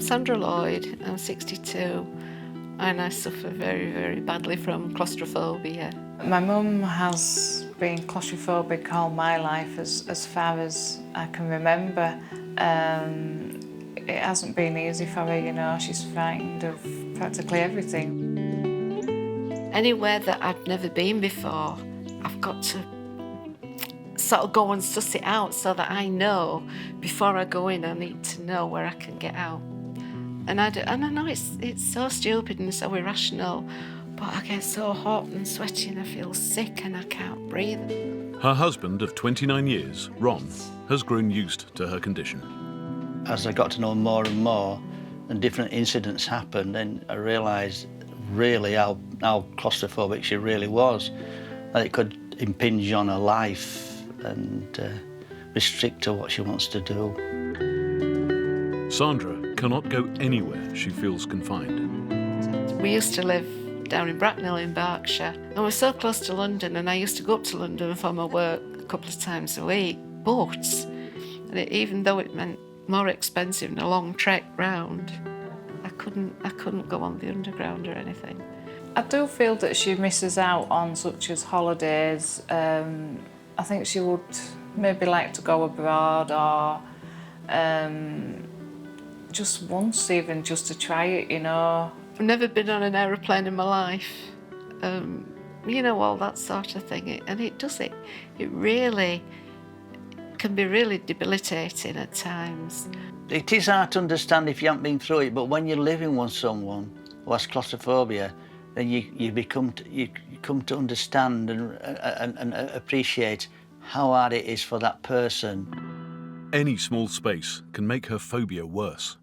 Sandra Lloyd, I'm 62, and I suffer very, very badly from claustrophobia. My mum has been claustrophobic all my life, as far as I can remember. It hasn't been easy for her, you know, she's frightened of practically everything. Anywhere that I'd never been before, I've got to sort of go and suss it out so that I know before I go in, I need to know where I can get out. And I know it's so stupid and so irrational, but I get so hot and sweaty and I feel sick and I can't breathe. Her husband of 29 years, Ron, has grown used to her condition. As I got to know more and more and different incidents happened, then I realised really how claustrophobic she really was, that it could impinge on her life and restrict her what she wants to do. Sandra cannot go anywhere she feels confined. We used to live down in Bracknell in Berkshire, and we're so close to London, and I used to go up to London for my work a couple of times a week, but even though it meant more expensive and a long trek round, I couldn't go on the underground or anything. I do feel that she misses out on such as holidays. I think she would maybe like to go abroad or just once even just to try it, you know. I've never been on an aeroplane in my life, you know, all that sort of thing, and it does it. It really can be really debilitating at times. It is hard to understand if you haven't been through it, but when you're living with someone who has claustrophobia, then you come to understand and appreciate how hard it is for that person. Any small space can make her phobia worse.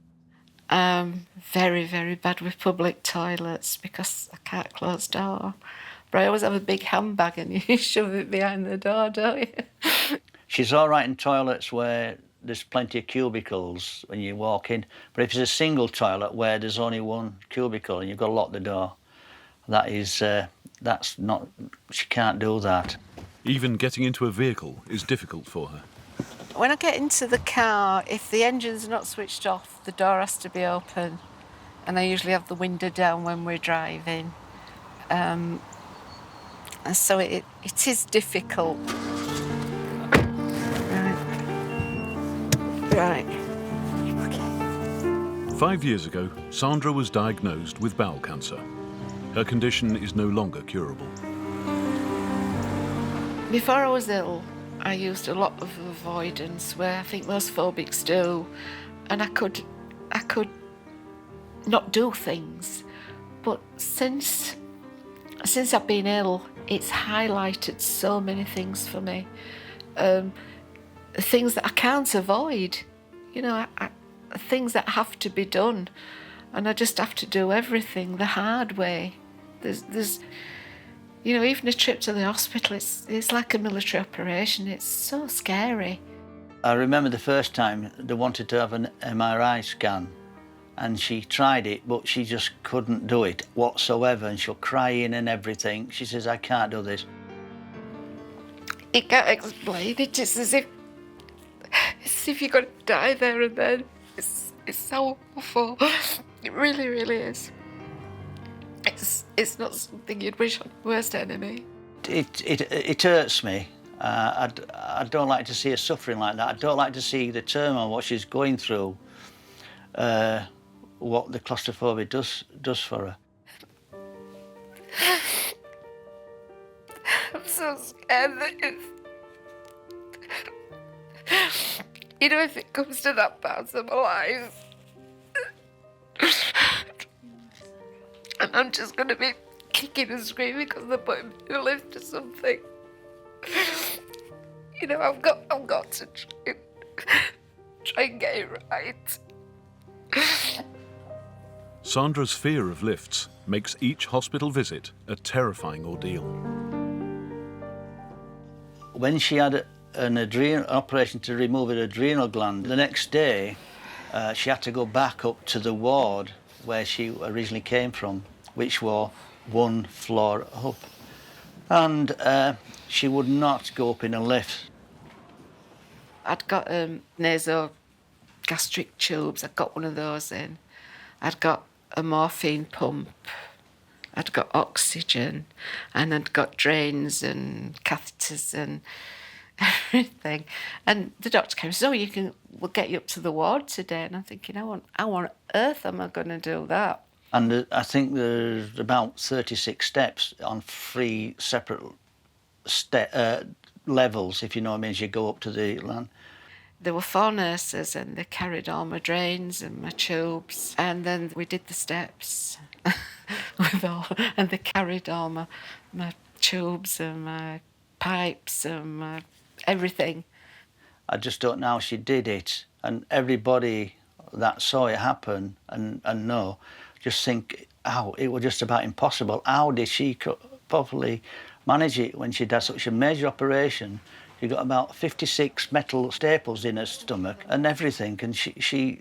I'm very, very bad with public toilets because I can't close door. But I always have a big handbag and you shove it behind the door, don't you? She's all right in toilets where there's plenty of cubicles when you walk in, but if it's a single toilet where there's only one cubicle and you've got to lock the door, that's not, she can't do that. Even getting into a vehicle is difficult for her. When I get into the car, if the engine's not switched off, the door has to be open, and I usually have the window down when we're driving. And so it is difficult. Right. Okay. 5 years ago, Sandra was diagnosed with bowel cancer. Her condition is no longer curable. Before I was ill, I used a lot of avoidance, where I think most phobics do, and I could not do things. But since I've been ill, it's highlighted so many things for me. Things that I can't avoid, you know, things that have to be done, and I just have to do everything the hard way. There's you know, even a trip to the hospital, it's like a military operation. It's so scary. I remember the first time they wanted to have an MRI scan, and she tried it, but she just couldn't do it whatsoever, and she'll crying and everything. She says, I can't do this. You can't explain it. It's as if you're going to die there and then. It's so awful. It really, really is. It's not something you'd wish on your worst enemy. It hurts me. I don't like to see her suffering like that. I don't like to see the turmoil, what she's going through, what the claustrophobia does for her. I'm so scared that you know, if it comes to that part of my life, and I'm just going to be kicking and screaming because they're putting me to lift or something. You know, I've got to try and get it right. Sandra's fear of lifts makes each hospital visit a terrifying ordeal. When she had an operation to remove an adrenal gland, the next day she had to go back up to the ward where she originally came from, which was one floor up. And she would not go up in a lift. I'd got nasogastric tubes, I got one of those in. I'd got a morphine pump, I'd got oxygen, and I'd got drains and catheters and everything. And the doctor came and said, "Oh, we'll get you up to the ward today." And I'm thinking, how on earth am I going to do that? And I think there's about 36 steps on 3 separate levels, if you know what I mean, as you go up to the land. There were 4 nurses and they carried all my drains and my tubes, and then we did the steps and they carried all my tubes and my pipes and my everything. I just don't know how she did it, and everybody that saw it happen and know, just think, it was just about impossible. How did she properly manage it when she'd had such a major operation? She got about 56 metal staples in her stomach and everything, and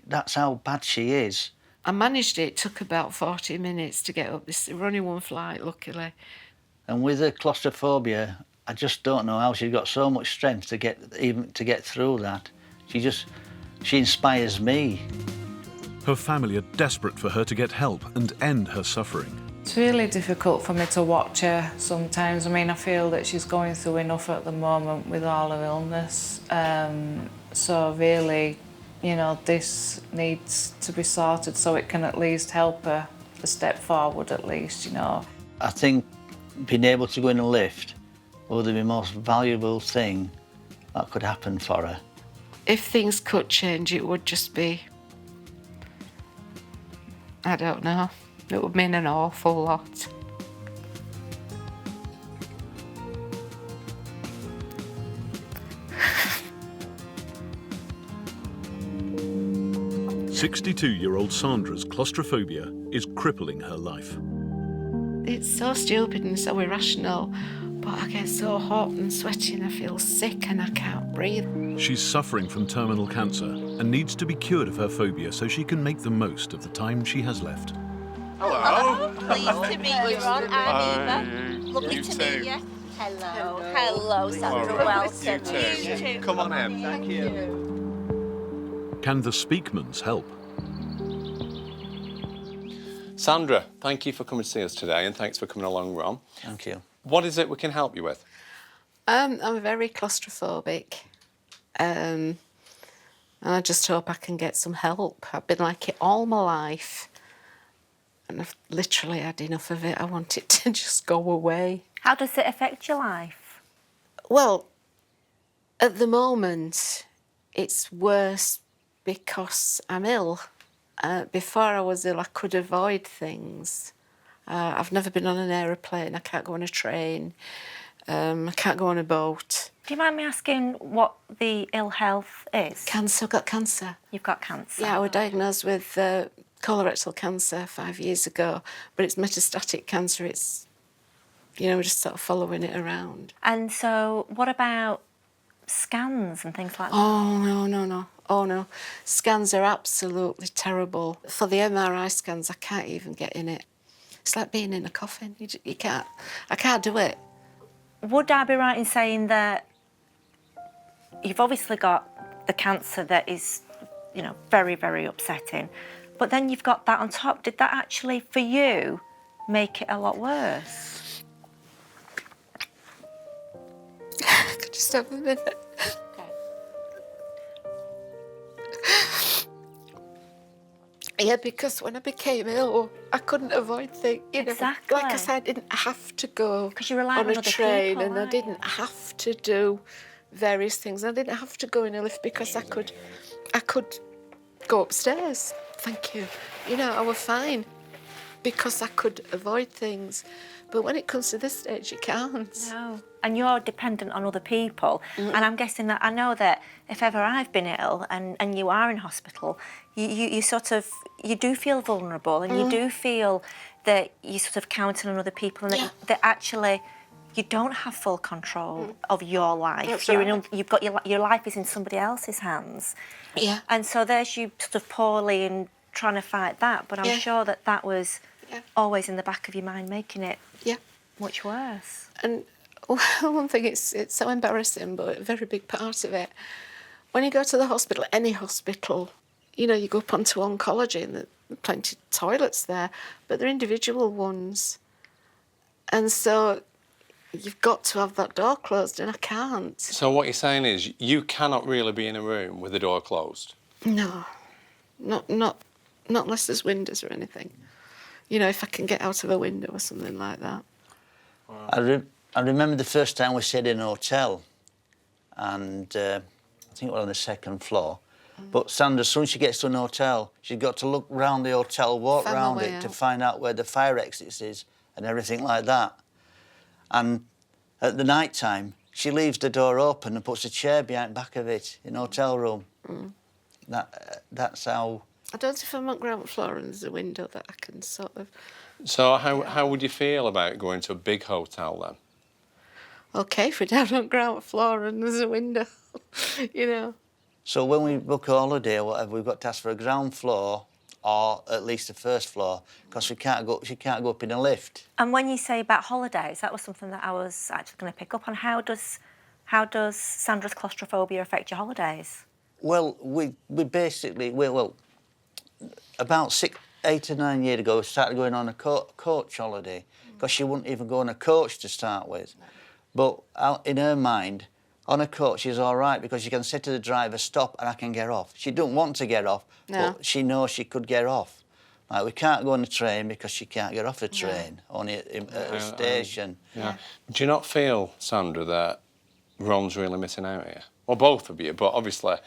that's how bad she is. I managed it. It took about 40 minutes to get up. There were only 1 flight, luckily. And with her claustrophobia, I just don't know how she got so much strength to get through that. She inspires me. Her family are desperate for her to get help and end her suffering. It's really difficult for me to watch her sometimes. I mean, I feel that she's going through enough at the moment with all her illness. So really, you know, this needs to be sorted so it can at least help her a step forward at least, you know. I think being able to go in a lift was the most valuable thing that could happen for her. If things could change, it would just be, I don't know, it would mean an awful lot. "62-year-old Sandra's claustrophobia is crippling her life. It's so stupid and so irrational, but I get so hot and sweaty and I feel sick and I can't breathe. She's suffering from terminal cancer and needs to be cured of her phobia so she can make the most of the time she has left. Hello. Pleased to meet you, Ron and Eva. Lovely to meet you. Hello. Hello, Sandra. Welcome. You too. Come on in. Thank you. Can the Speakmans help? Sandra, thank you for coming to see us today, and thanks for coming along, Ron. Thank you. What is it we can help you with? I'm very claustrophobic, and I just hope I can get some help. I've been like it all my life, and I've literally had enough of it. I want it to just go away. How does it affect your life? Well, at the moment, it's worse because I'm ill. Before I was ill, I could avoid things. I've never been on an aeroplane. I can't go on a train. I can't go on a boat. Do you mind me asking what the ill health is? Cancer. I've got cancer. You've got cancer? Yeah, I was diagnosed with colorectal cancer 5 years ago, but it's metastatic cancer. It's, you know, we're just sort of following it around. And so what about scans and things like that? Oh, no. Oh, no. Scans are absolutely terrible. For the MRI scans, I can't even get in it. It's like being in a coffin. You can't. I can't do it. Would I be right in saying that you've obviously got the cancer that is, you know, very, very upsetting, but then you've got that on top. Did that actually, for you, make it a lot worse? Just have a minute. Yeah, because when I became ill, I couldn't avoid things. You know, Exactly. like I said, I didn't have to go 'Cause you rely on on a other train, people, and I aren't didn't you? have to do various things. I didn't have to go in a lift because I could go upstairs. Thank you. You know, I was fine because I could avoid things. But when it comes to this stage, you can't. No. And you're dependent on other people. And I'm guessing that I know that if ever I've been ill and you are in hospital, you sort of, you do feel vulnerable and you do feel that you're sort of counting on other people and that actually you don't have full control of your life. That's You're right. you've got your life is in somebody else's hands. Yeah. And so there's you sort of poorly and trying to fight that. But I'm Yeah. sure that was Yeah. always in the back of your mind, making it Yeah. much worse. And one thing, it's so embarrassing, but a very big part of it, when you go to the hospital, any hospital, you know, you go up onto oncology and plenty of toilets there, but they're individual ones. And so you've got to have that door closed, and I can't. So what you're saying is you cannot really be in a room with the door closed? No, not unless there's windows or anything. You know, if I can get out of a window or something like that. I remember the first time we stayed in a hotel, and I think we're on the second floor. But Sandra, as soon as she gets to an hotel, she's got to look round the hotel, walk Find my round way it to out. find out where the fire exits is and everything like that. And at the night time, she leaves the door open and puts a chair behind the back of it in the hotel room. That's how... I don't know if I'm on ground floor and there's a window that I can sort of... So how would you feel about going to a big hotel then? OK, if we're down on ground floor and there's a window, you know. So when we book a holiday or whatever, we've got to ask for a ground floor or at least the first floor, because she can't go up in a lift. And when you say about holidays, that was something that I was actually going to pick up on. How does Sandra's claustrophobia affect your holidays? Well, we basically, about 8 or 9 years ago, we started going on a coach holiday, because she wouldn't even go on a coach to start with. But in her mind, on a coach is all right, because you can say to the driver, stop, and I can get off. She don't want to get off, but she knows she could get off. Like, we can't go on the train because she can't get off the train, only at a station. Yeah. Do you not feel, Sandra, that Ron's really missing out here? Well, both of you, but obviously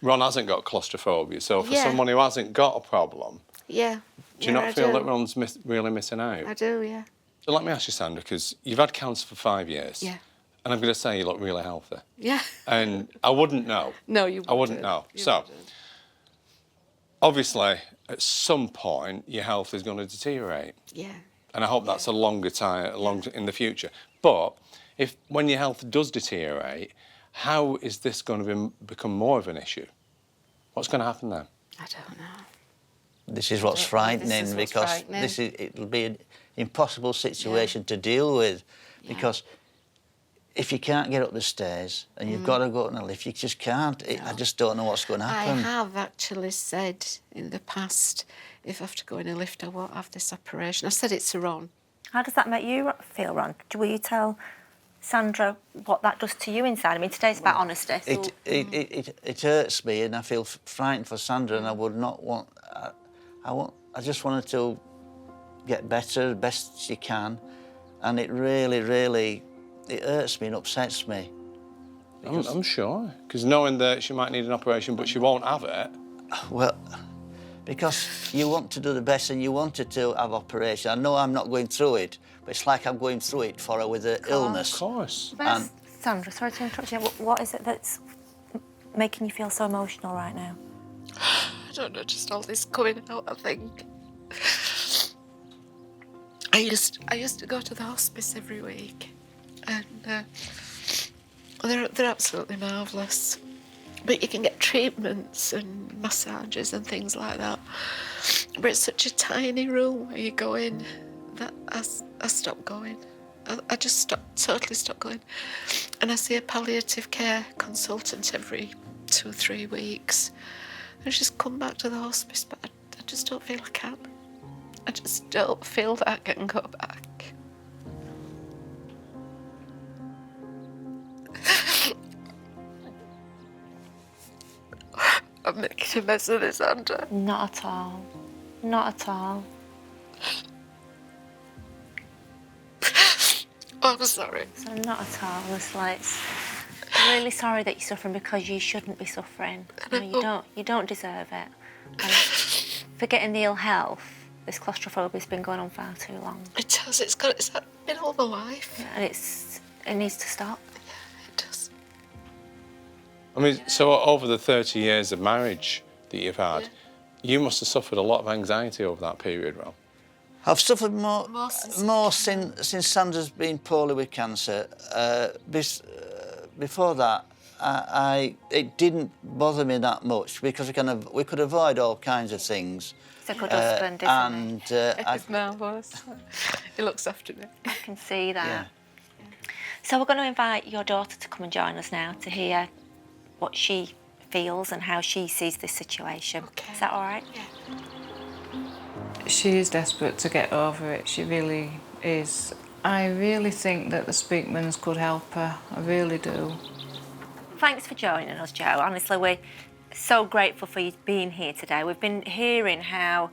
Ron hasn't got claustrophobia, so for someone who hasn't got a problem, Yeah. do you not feel that Ron's really missing out? I do, yeah. So let me ask you, Sandra, because you've had cancer for 5 years. Yeah. And I'm going to say you look really healthy. Yeah. And I wouldn't know. No, you wouldn't. I wouldn't know. So, obviously, at some point, your health is going to deteriorate. Yeah. And I hope that's a longer time, in the future. But when your health does deteriorate, how is this going to become more of an issue? What's going to happen then? I don't know. This is what's frightening, because it'll be an impossible situation to deal with, because if you can't get up the stairs and you've got to go in a lift, you just can't. I just don't know what's going to happen. I have actually said in the past, if I have to go in a lift, I won't have this operation. I said it to Ron. How does that make you feel, Ron? Will you tell Sandra what that does to you inside? I mean, today's about honesty. So... It hurts me, and I feel frightened for Sandra, and I would not want... I just want her to get better, the best she can, and it really, really... It hurts me and upsets me. I'm sure, because knowing that she might need an operation but she won't have it. Well, because you want to do the best and you want her to have operation. I know I'm not going through it, but it's like I'm going through it for her with an illness. Of course. Sandra, sorry to interrupt you. What is it that's making you feel so emotional right now? I don't know, just all this coming out, I think. I used to go to the hospice every week, and they're absolutely marvellous. But you can get treatments and massages and things like that. But it's such a tiny room where you go in that I stopped going. I just totally stopped going. And I see a palliative care consultant every 2 or 3 weeks. And she's come back to the hospice, but I just don't feel I can. I just don't feel that I can go back. I'm making a mess of this, Sandra. Not at all. Not at all. Oh, I'm sorry. So not at all. I'm really sorry that you're suffering, because you shouldn't be suffering. You don't deserve it. And forgetting the ill health, this claustrophobia's been going on far too long. It does. It's been all my life. Yeah, and it needs to stop. Yeah, it does. I mean, so over the 30 years of marriage that you've had, you must have suffered a lot of anxiety over that period, Ron. I've suffered more since Sandra's been poorly with cancer. Before that, it didn't bother me that much, because we could avoid all kinds of things. He's a good husband, isn't he? It's marvellous. He looks after me. I can see that. Yeah. So we're going to invite your daughter to come and join us now to hear what she feels and how she sees this situation. Okay. Is that all right? Yeah. She is desperate to get over it, she really is. I really think that the Speakmans could help her, I really do. Thanks for joining us, Jo. Honestly, we're so grateful for you being here today. We've been hearing how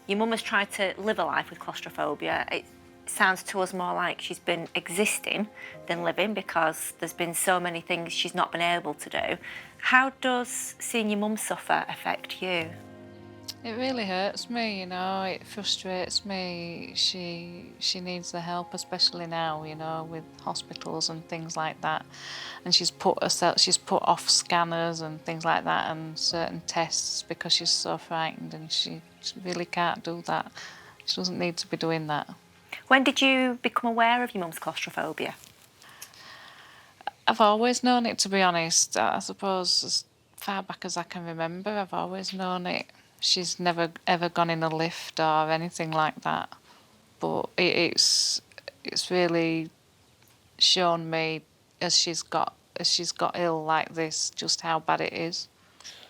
your mum has tried to live a life with claustrophobia. It sounds to us more like she's been existing than living, because there's been so many things she's not been able to do. How does seeing your mum suffer affect you? It really hurts me, you know, it frustrates me. She needs the help, especially now, you know, with hospitals and things like that. And she's put off scanners and things like that and certain tests because she's so frightened, and she really can't do that. She doesn't need to be doing that. When did you become aware of your mum's claustrophobia? I've always known it, to be honest. I suppose as far back as I can remember, I've always known it. She's never ever gone in a lift or anything like that. But it's really shown me as she's got ill like this, just how bad it is.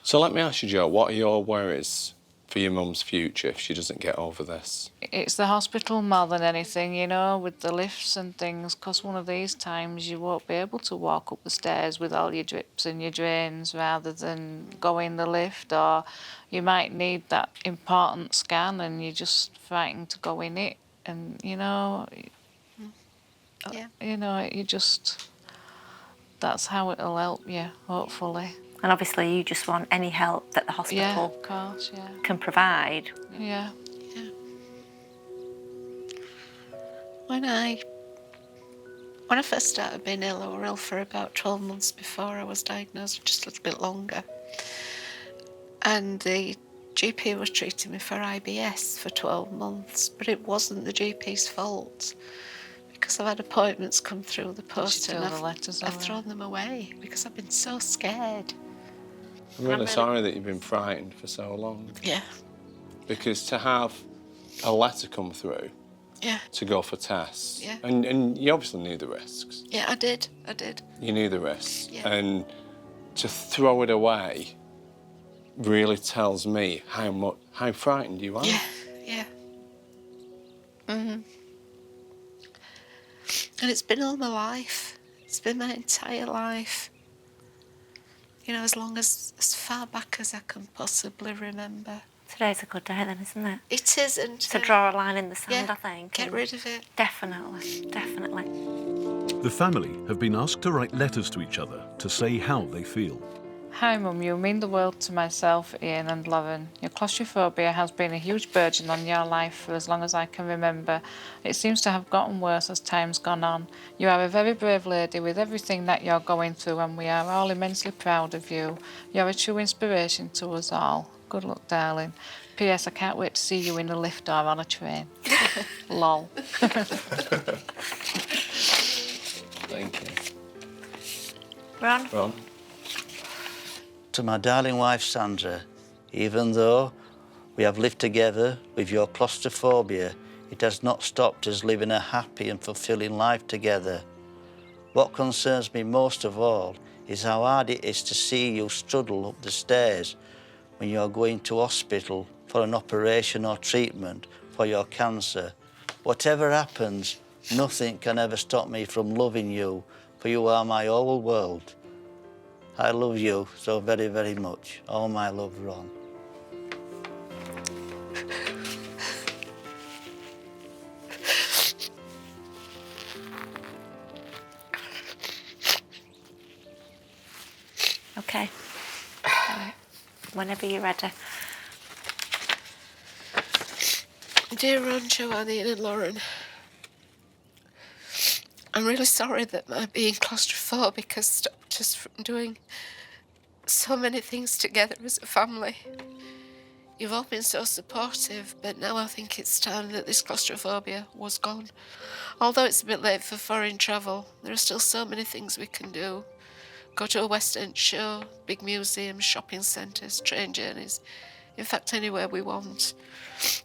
So let me ask you, Jo, what are your worries for your mum's future if she doesn't get over this? It's the hospital more than anything, you know, with the lifts and things, because one of these times you won't be able to walk up the stairs with all your drips and your drains rather than go in the lift, or you might need that important scan and you're just frightened to go in it, and you know, that's how it'll help you, hopefully. And obviously you just want any help that the hospital Yeah, of course, yeah. can provide. Yeah. When I first started being ill, I was ill for about 12 months before I was diagnosed, just a little bit longer. And the GP was treating me for IBS for 12 months, but it wasn't the GP's fault, because I've had appointments come through the post and I've thrown them away because I've been so scared. I'm really sorry that you've been frightened for so long. Yeah. Because to have a letter come through, Yeah. to go for tests, Yeah. and you obviously knew the risks. Yeah, I did. You knew the risks. Yeah. And to throw it away really tells me how frightened you are. Yeah. Mm-hmm. And it's been all my life. It's been my entire life. You know, as far back as I can possibly remember. Today's a good day then, isn't it? It is, and To draw a line in the sand, yeah, I think. get rid of it. Definitely. The family have been asked to write letters to each other to say how they feel. Hi Mum, you mean the world to myself, Ian and Lauren. Your claustrophobia has been a huge burden on your life for as long as I can remember. It seems to have gotten worse as time's gone on. You are a very brave lady with everything that you're going through, and we are all immensely proud of you. You're a true inspiration to us all. Good luck, darling. P.S. I can't wait to see you in a lift or on a train. Lol. Thank you. Ron? To my darling wife Sandra, even though we have lived together with your claustrophobia, it has not stopped us living a happy and fulfilling life together. What concerns me most of all is how hard it is to see you struggle up the stairs when you are going to hospital for an operation or treatment for your cancer. Whatever happens, nothing can ever stop me from loving you, for you are my whole world. I love you so very, very much. All my love, Ron. Okay. Whenever you're ready. Dear Ron, Joanne, Ian and Lauren, I'm really sorry that my being claustrophobic has stopped us from doing so many things together as a family. You've all been so supportive, but now I think it's time that this claustrophobia was gone. Although it's a bit late for foreign travel, there are still so many things we can do. Go to a West End show, big museums, shopping centres, train journeys. In fact, anywhere we want.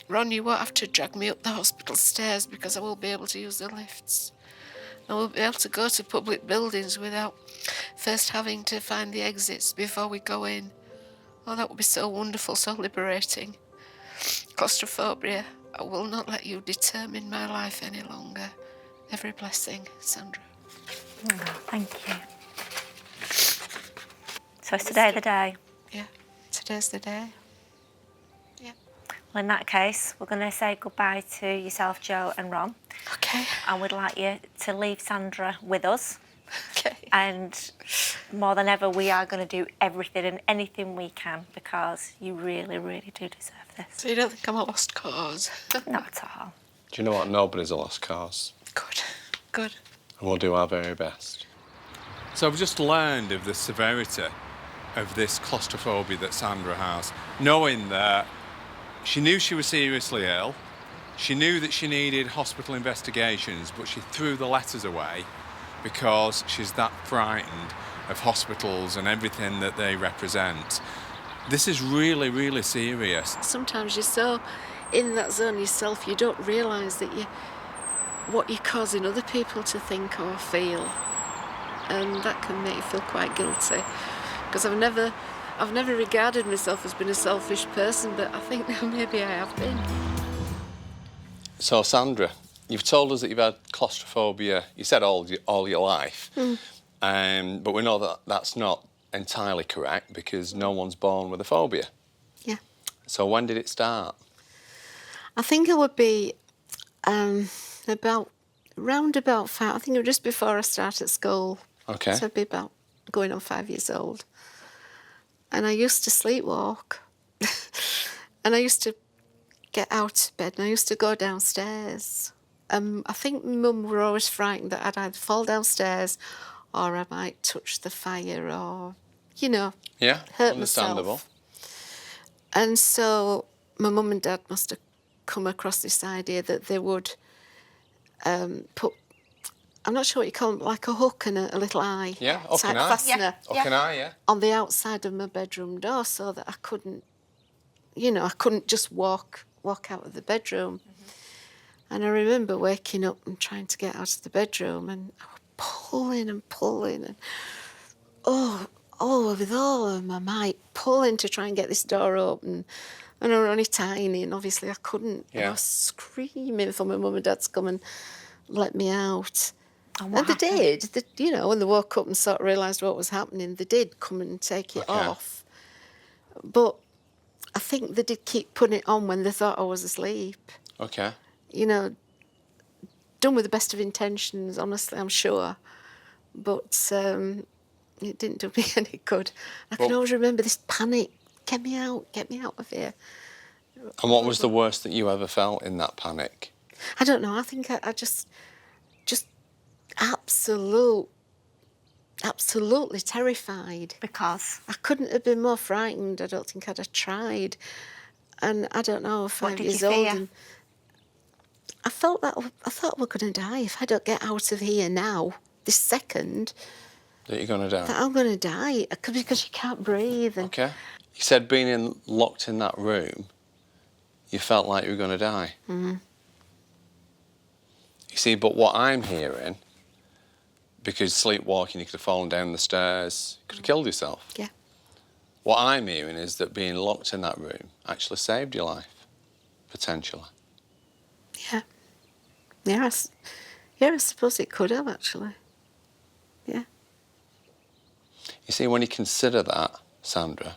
Ron, you won't have to drag me up the hospital stairs because I will be able to use the lifts. I will be able to go to public buildings without first having to find the exits before we go in. Oh, that would be so wonderful, so liberating. Claustrophobia I will not let you determine my life any longer. Every blessing, Sandra. Oh, thank you. So is today the day? Yeah, today's the day. Yeah. Well, in that case, we're going to say goodbye to yourself, Joe and Ron. Okay. And we'd like you to leave Sandra with us. Okay. And more than ever, we are going to do everything and anything we can because you really, really do deserve this. So you don't think I'm a lost cause? Not at all. Do you know what? Nobody's a lost cause. Good. Good. And we'll do our very best. So I've just learned of the severity of this claustrophobia that Sandra has, knowing that she knew she was seriously ill, she knew that she needed hospital investigations, but she threw the letters away because she's that frightened of hospitals and everything that they represent. This is really, really serious. Sometimes you're so in that zone yourself, you don't realise that what you're causing other people to think or feel. And that can make you feel quite guilty. Because I've never regarded myself as being a selfish person, but I think maybe I have been. So, Sandra, you've told us that you've had claustrophobia, you said all your life, but we know that that's not entirely correct because no one's born with a phobia. Yeah. So when did it start? I think it would be round about 5, I think it was just before I started school. Okay. So I'd be about going on 5 years old. And I used to sleepwalk. And I used to get out of bed and I used to go downstairs. I think Mum were always frightened that I'd either fall downstairs or I might touch the fire or, Yeah, hurt understandable. myself. And so my mum and dad must have come across this idea that they would put, I'm not sure what you call them, like a hook and a little eye. Yeah, hook and eye. Fastener. Hook and eye, yeah. On the outside of my bedroom door so that I couldn't, I couldn't just walk out of the bedroom. And I remember waking up and trying to get out of the bedroom and I was pulling and with all of my might, pulling to try and get this door open. And I was only tiny and obviously I couldn't. Yeah. And I was screaming for my mum and dad to come and let me out. And And what they happened? did. When they woke up and sort of realised what was happening, they did come and take it Okay. off. But I think they did keep putting it on when they thought I was asleep. Okay. Done with the best of intentions, honestly, I'm sure. But it didn't do me any good. I can Well- always remember this panic. Get me out of here. And what was the worst that you ever felt in that panic? I don't know, I think I just absolutely terrified. Because I couldn't have been more frightened. I don't think I'd have tried. And I don't know, 5 did years you old. fear? And I thought we're going to die. If I don't get out of here now, this second, That you're going to die? that I'm going to die because you can't breathe. And Okay. You said being locked in that room, you felt like you were going to die. Mm-hmm. You see, but what I'm hearing, because sleepwalking, you could have fallen down the stairs, you could have killed yourself. Yeah. What I'm hearing is that being locked in that room actually saved your life, potentially. Yeah. Yeah, I suppose it could have, actually. Yeah. You see, when you consider that, Sandra,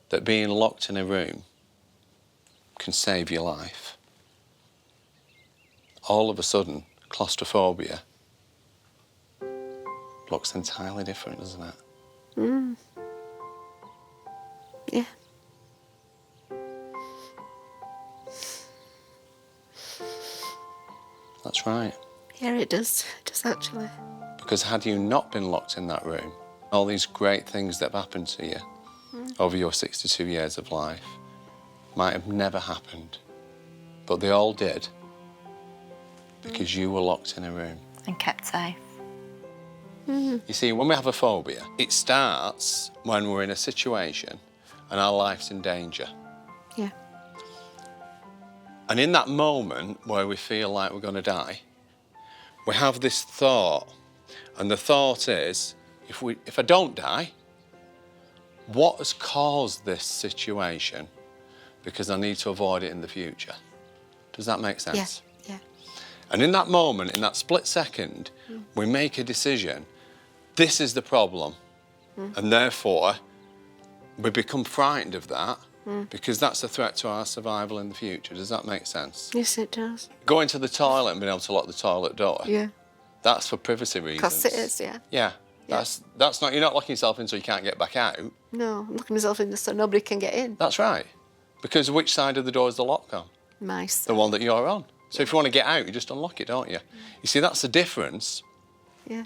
that being locked in a room can save your life, all of a sudden, claustrophobia looks entirely different, doesn't it? Yeah. That's right. Yeah, it does. It does, actually. Because had you not been locked in that room, all these great things that have happened to you over your 62 years of life might have never happened. But they all did because you were locked in a room. and kept safe. You see, when we have a phobia, it starts when we're in a situation and our life's in danger. Yeah. And in that moment where we feel like we're going to die, we have this thought. And the thought is, if I don't die, what has caused this situation? Because I need to avoid it in the future. Does that make sense? Yeah. And in that moment, in that split second, we make a decision. This is the problem. And therefore, we become frightened of that because that's a threat to our survival in the future. Does that make sense? Yes, it does. Going to the toilet and being able to lock the toilet door, Yeah. that's for privacy reasons. Because it is, yeah. Yeah. That's not, you're not locking yourself in so you can't get back out. No, I'm locking myself in so nobody can get in. That's right. Because which side of the door is the lock on? My The side. one that you're on. So if you want to get out, you just unlock it, don't you? You see, that's the difference. Yeah.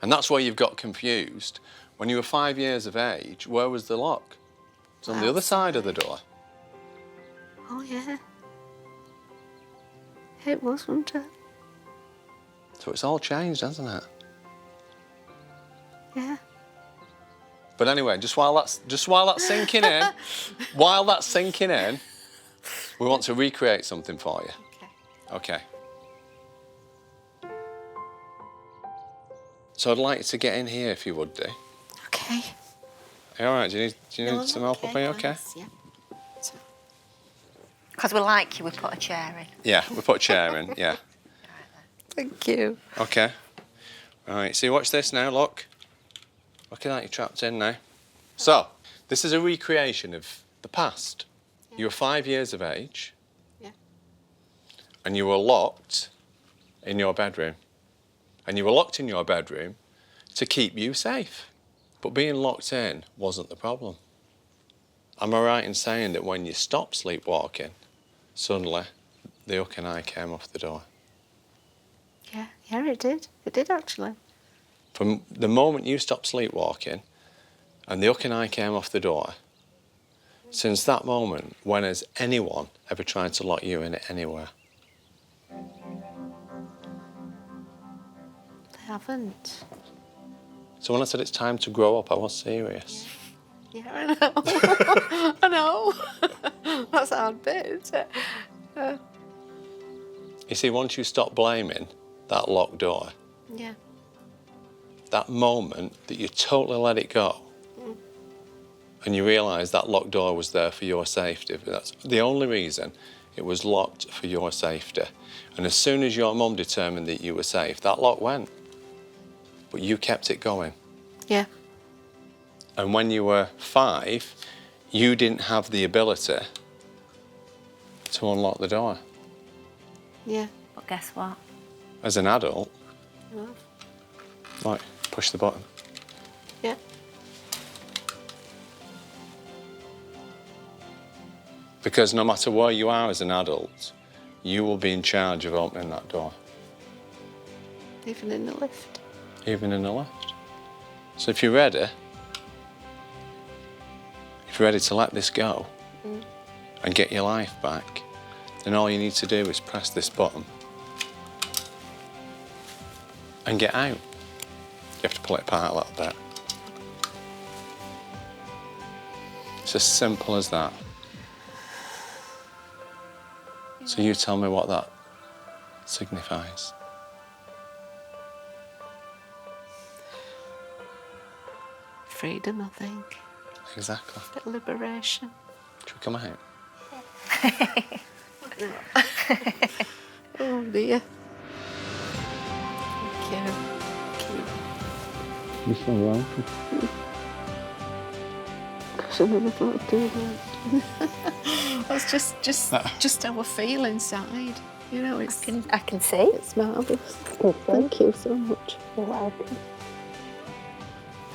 And that's where you've got confused. When you were 5 years of age, where was the lock? It's on the other side of the door. Oh, yeah. It was, wasn't it? So it's all changed, hasn't it? Yeah. But anyway, just while that's sinking in, we want to recreate something for you. Okay. Okay. So I'd like you to get in here if you would do. Okay. Are you all right? Do you need some help up here? Okay. Thanks, yeah. So, Because we like you, we put a chair in. Yeah, we put a chair in. Yeah. thank you. Okay. All right. See, watch this now. Look. Look at that. You're trapped in now. So this is a recreation of the past. You were 5 years of age. Yeah. And you were locked in your bedroom. And you were locked in your bedroom to keep you safe. But being locked in wasn't the problem. Am I right in saying that when you stopped sleepwalking, suddenly the hook and eye came off the door? Yeah, it did. It did, actually. From the moment you stopped sleepwalking and the hook and eye came off the door, since that moment, when has anyone ever tried to lock you in it anywhere? They haven't. So when I said it's time to grow up, I was serious. Yeah, I know. I know. That's a hard bit, isn't it? You see, once you stop blaming that locked door, Yeah. that moment that you totally let it go, and you realise that locked door was there for your safety. That's the only reason it was locked, for your safety. And as soon as your mum determined that you were safe, that lock went. But you kept it going. Yeah. And when you were 5, you didn't have the ability to unlock the door. Yeah. But guess what? As an adult, No. like, push the button. Yeah. Because no matter where you are as an adult, you will be in charge of opening that door, Even in the lift. even in the lift. So if you're ready to let this go and get your life back, then all you need to do is press this button and get out. You have to pull it apart a little bit. It's as simple as that. So you tell me what that signifies. Freedom, I think. Exactly. Bit of liberation. Should we come out? Oh dear. Thank you. You're so welcome. Gosh, I never thought I'd do that. That's just how I feel inside. You know, I can see. it's marvellous. Thank you so much. You're welcome.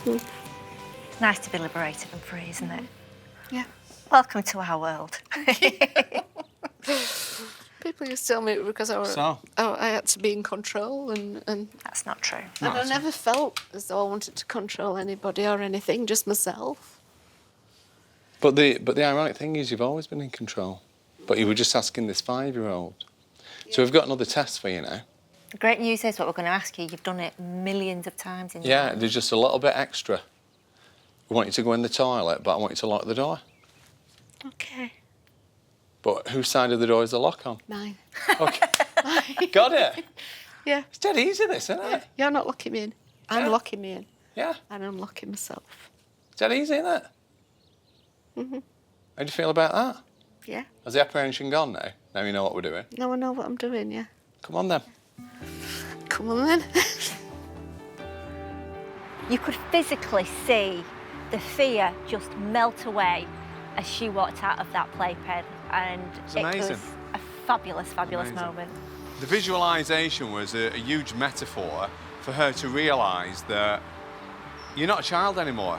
It's nice to be liberated and free, isn't it? Yeah. Welcome to our world. People used to tell me it was because I had to be in control and That's not true. I never felt as though I wanted to control anybody or anything, just myself. But the ironic thing is you've always been in control. But you were just asking this 5-year-old. So we've got another test for you now. The great news is what we're going to ask you. You've done it millions of times in your Yeah, life. there's just a little bit extra. We want you to go in the toilet, but I want you to lock the door. Okay. But whose side of the door is the lock on? Mine. Okay. Got it? Yeah. It's dead easy, this, isn't it? You're not locking me in. I'm Yeah. locking me in. Yeah. And I'm locking myself. It's dead easy, isn't it? Mhm. How do you feel about that? Yeah. Has the apprehension gone now? Now you know what we're doing. Now I know what I'm doing, yeah. Come on then. Come on then. You could physically see the fear just melt away as she walked out of that playpen, and It's it amazing. was a fabulous Amazing. moment. The visualisation was a huge metaphor for her to realise that you're not a child anymore.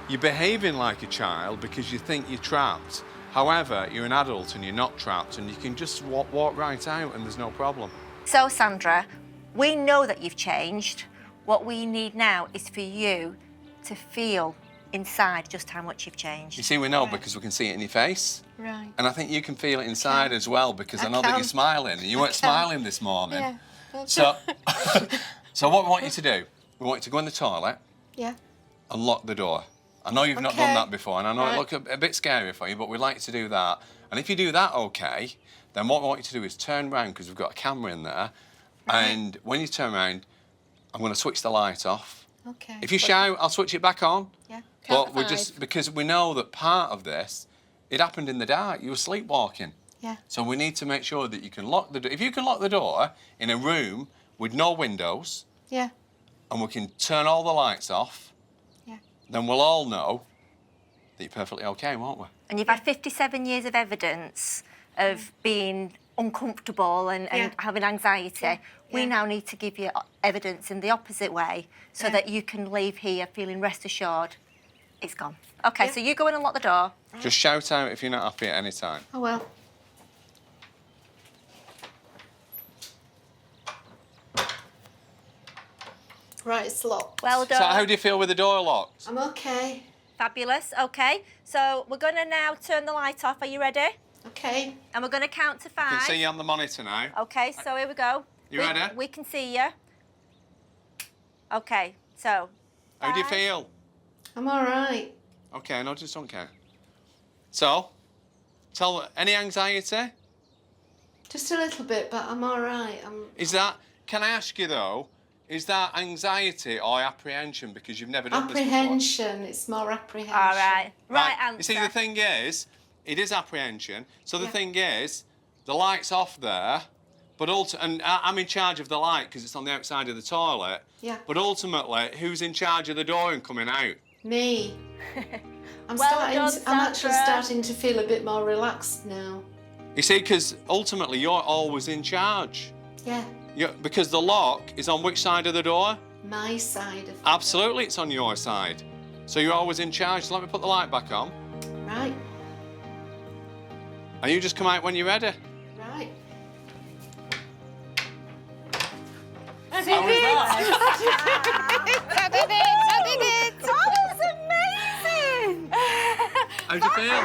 You're behaving like a child because you think you're trapped. However, you're an adult and you're not trapped, and you can just walk right out and there's no problem. So, Sandra, we know that you've changed. What we need now is for you to feel inside just how much you've changed. You see, we know because we can see it in your face. Right. And I think you can feel it inside as well, because I know that can. you're smiling, and you weren't smiling this morning. Yeah. So, so what we want you to do, we want you to go in the toilet Yeah. and lock the door. I know you've not Okay. done that before, and I know Right. it looks a bit scary for you, but we'd like you to do that. And if you do that okay, then what we want you to do is turn round, because we've got a camera in there, and when you turn round, I'm going to switch the light off. Okay. If you shout, I'll switch it back on. Yeah. But we're just, because we know that part of this, it happened in the dark. You were sleepwalking. Yeah. So we need to make sure that you can lock the door. If you can lock the door in a room with no windows, Yeah. and we can turn all the lights off, Yeah. then we'll all know that you're perfectly okay, won't we? And you've had 57 years of evidence of being uncomfortable and Yeah. having anxiety. Yeah. We Yeah. now need to give you evidence in the opposite way so Yeah. that you can leave here feeling rest assured it's gone. Okay, Yeah. so you go in and lock the door. Just shout out if you're not happy at any time. Oh well. Right, it's locked. Well done. So how do you feel with the door locked? I'm okay. Fabulous. Okay, so we're going to now turn the light off. Are you ready? Okay. And we're going to count to I 5. can see you on the monitor now. Okay, so here we go. You we, ready? We can see you. Okay, so. How do you 5. feel? I'm all right. Okay, no, just don't care. So, any anxiety? Just a little bit, but I'm all right. Can I ask you though, is that anxiety or apprehension because you've never done this before? Apprehension. It's more apprehension. All right. Right answer. You see, the thing is, it is apprehension. So the Yeah. thing is, the light's off there, but and I'm in charge of the light because it's on the outside of the toilet. Yeah. But ultimately, who's in charge of the door and coming out? Me. I'm Well done, I'm actually Sandra. starting to feel a bit more relaxed now. You see, because ultimately you're always in charge. Yeah. Because the lock is on which side of the door? My side of the Absolutely, it's on your side. So you're always in charge. So let me put the light back on. door. Right. And you just come out when you're ready. Right. How was that? I did it! That was amazing! How'd you feel?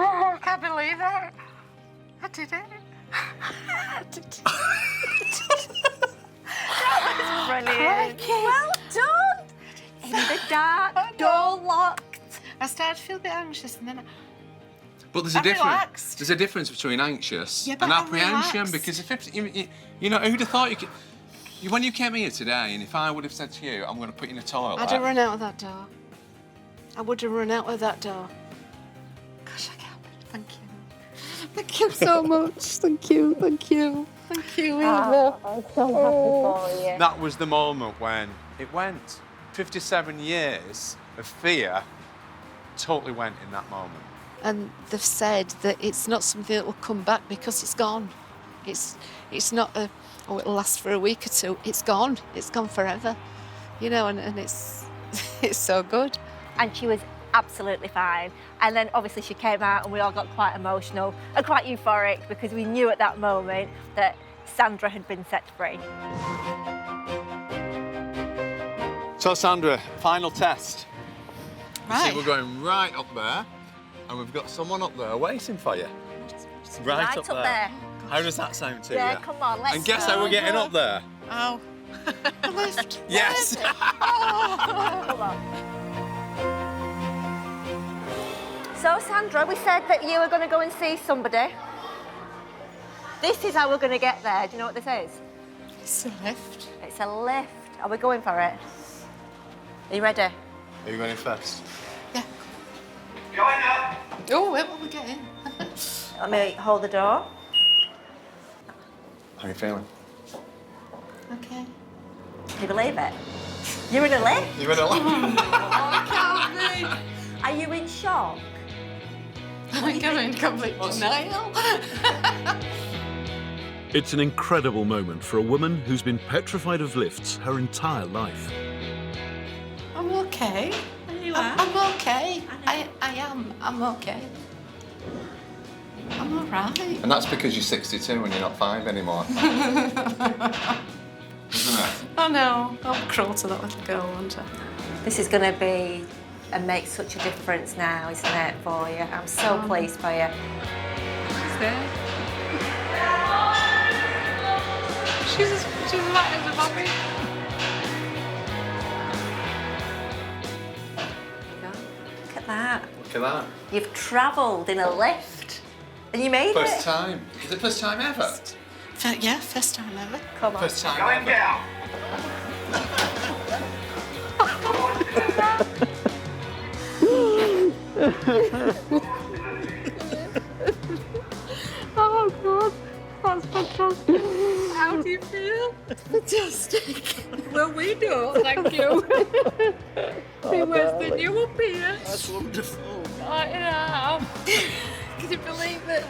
I can't believe it. I did it. Brilliant. Well done! In the dark, door locked. I started to feel a bit anxious and then But there's a I'm difference. relaxed. There's a difference between anxious Yeah, but and I'm apprehension relaxed. because if you know, who'd have thought you could. When you came here today, and if I would have said to you, I'm going to put you in a toilet. I'd have run out of that door. I would have run out of that door. Gosh, I can't. Thank you. Thank you so much. Thank you. Thank you. Thank you, Eva. I'm so happy for you. That was the moment when it went. 57 years of fear totally went in that moment. And they've said that it's not something that will come back because it's gone. It's not it'll last for a week or two. It's gone. It's gone forever. You know, and it's it's so good. And she was absolutely fine. And then obviously she came out and we all got quite emotional and quite euphoric because we knew at that moment that Sandra had been set free. So, Sandra, final test. You Right. see, we're going right up there, and we've got someone up there waiting for you. Right up there. How does that sound to Yeah, you? come on, let's And guess go. how we're getting up there? Oh. The lift. Yes. Come on. So, Sandra, we said that you were going to go and see somebody. This is how we're going to get there. Do you know what this is? It's a lift. It's a lift. Are we going for it? Are you ready? Are you going in first? Yeah. Going up. Oh, where will we get in? Let me hold the door. How are you feeling? Okay. Can you believe it? You're in a lift? You're in a lift. Are you in shock? I'm going in complete denial. It's an incredible moment for a woman who's been petrified of lifts her entire life. I'm okay. You are? I'm okay. I am. I'm okay. I'm all right. And that's because you're 62 and you're not 5 anymore. Isn't it? I know. I'm cruel to that little girl, aren't I? This is going to be and make such a difference now, isn't it, for you? I'm so pleased for you. She's there. She's right as a mommy. Look at that. Look at that. You've travelled in a lift and you made First it. time. Is it first time ever? Yeah, first time ever. Come on. First time ever. down. Oh God, that's fantastic. How do you feel? Fantastic. Well, we don't, thank you. Be worse than you up here. That's wonderful. I know. Can you believe it?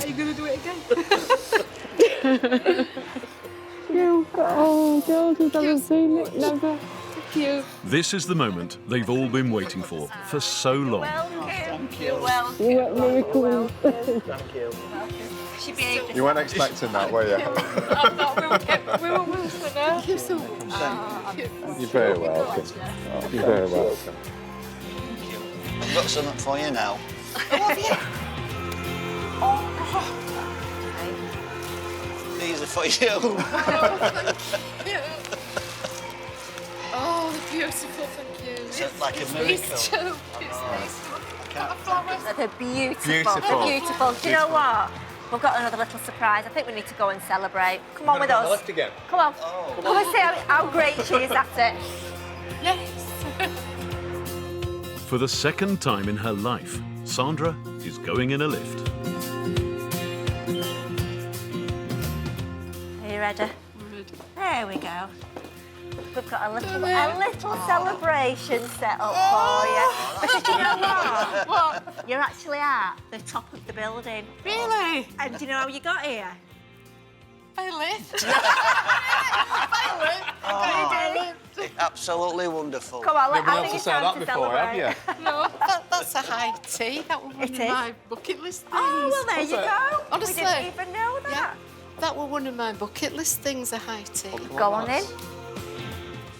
Are you going to do it again? You. Oh, girls, I haven't seen it. Never. Thank you. This is the moment they've all been waiting for so long. Thank you. Well, You were miracle. she behaved. You weren't expecting that, were you? I'm not. We were Wilson. You're so You're very welcome. You're very welcome. I've got something for you now. These are for you. Oh, beautiful, thank you. It's like a miracle. They're beautiful. Beautiful. They're beautiful. Do you know what? We've got another little surprise. I think we need to go and celebrate. Come on with us. Left again. Come on. Come and see how great she is at it. Yes. For the second time in her life, Sandra is going in a lift. Are you ready? There we go. We've got a little celebration set up for you. Because you know what? You're actually at the top of the building. Really? And do you know how you got here? I lift. Absolutely wonderful. Come on, Never been I able think to it's say time that to before, have celebrate. you? No, that's a high tea. That was one It of is? my bucket list things. Oh, well, there you go. Honestly. We didn't even know that. Yeah, that were one of my bucket list things, a high tea. Go on in.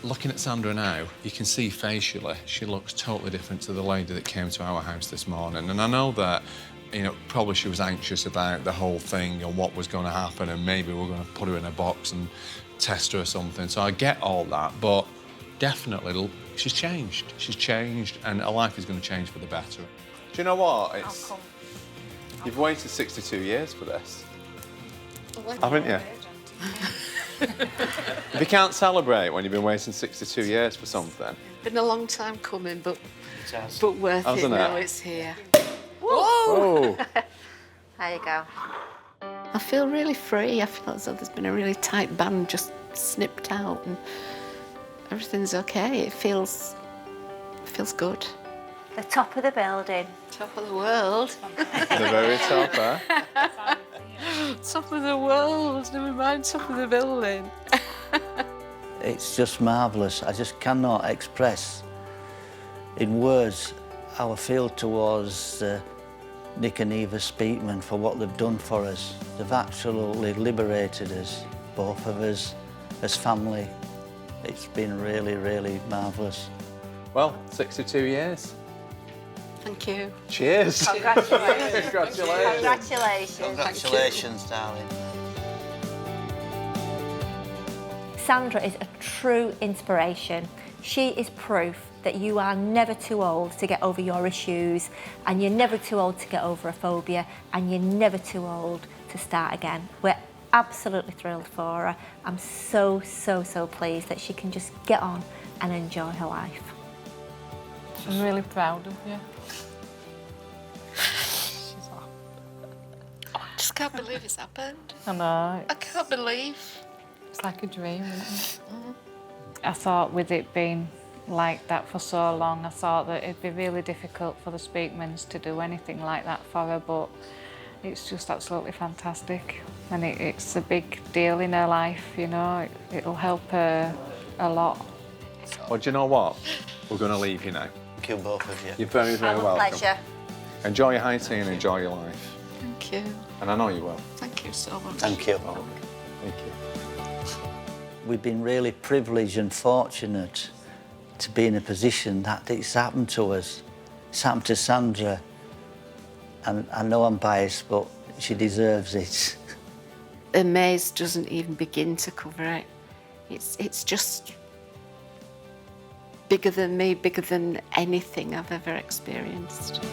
Looking at Sandra now, you can see facially she looks totally different to the lady that came to our house this morning. And I know that, you know, probably she was anxious about the whole thing and what was going to happen, and maybe we're going to put her in a box and test her or something. So I get all that, but definitely she's changed. She's changed, and her life is going to change for the better. Do you know what? It's you've waited 62 years for this, haven't you? If you can't celebrate when you've been waiting 62 years for something. Been a long time coming, but worth Hasn't it it? now. It's here. Oh! There you go. I feel really free. I feel as though there's been a really tight band just snipped out, and everything's okay. It feels good. The top of the building. Top of the world. The very top, eh? Top of the world. Never mind top of the building. It's just marvellous. I just cannot express in words how I feel towards Nik and Eva Speakman for what they've done for us. They've absolutely liberated us, both of us, as family. It's been really, really marvellous. Well, 62 years. Thank you. Cheers. Congratulations. Congratulations. Congratulations. Congratulations, darling. Sandra is a true inspiration. She is proof that you are never too old to get over your issues, and you're never too old to get over a phobia, and you're never too old to start again. We're absolutely thrilled for her. I'm so, so, so pleased that she can just get on and enjoy her life. I'm really proud of you. She's off. just can't believe it's happened. I know. I can't believe. It's like a dream, isn't it? I thought with it being like that for so long, I thought that it'd be really difficult for the Speakmans to do anything like that for her, but it's just absolutely fantastic. And it's a big deal in her life, you know. It'll help her a lot. Well, do you know what? We're going to leave you now. Thank you, both of you. You're very, very welcome. Pleasure. Enjoy your high tea and enjoy your life. Thank you. And I know you will. Thank you so much. Thank you. Oh, thank you. We've been really privileged and fortunate to be in a position that it's happened to us. It's happened to Sandra. And I know I'm biased, but she deserves it. Amaze doesn't even begin to cover it. It's just bigger than me, bigger than anything I've ever experienced.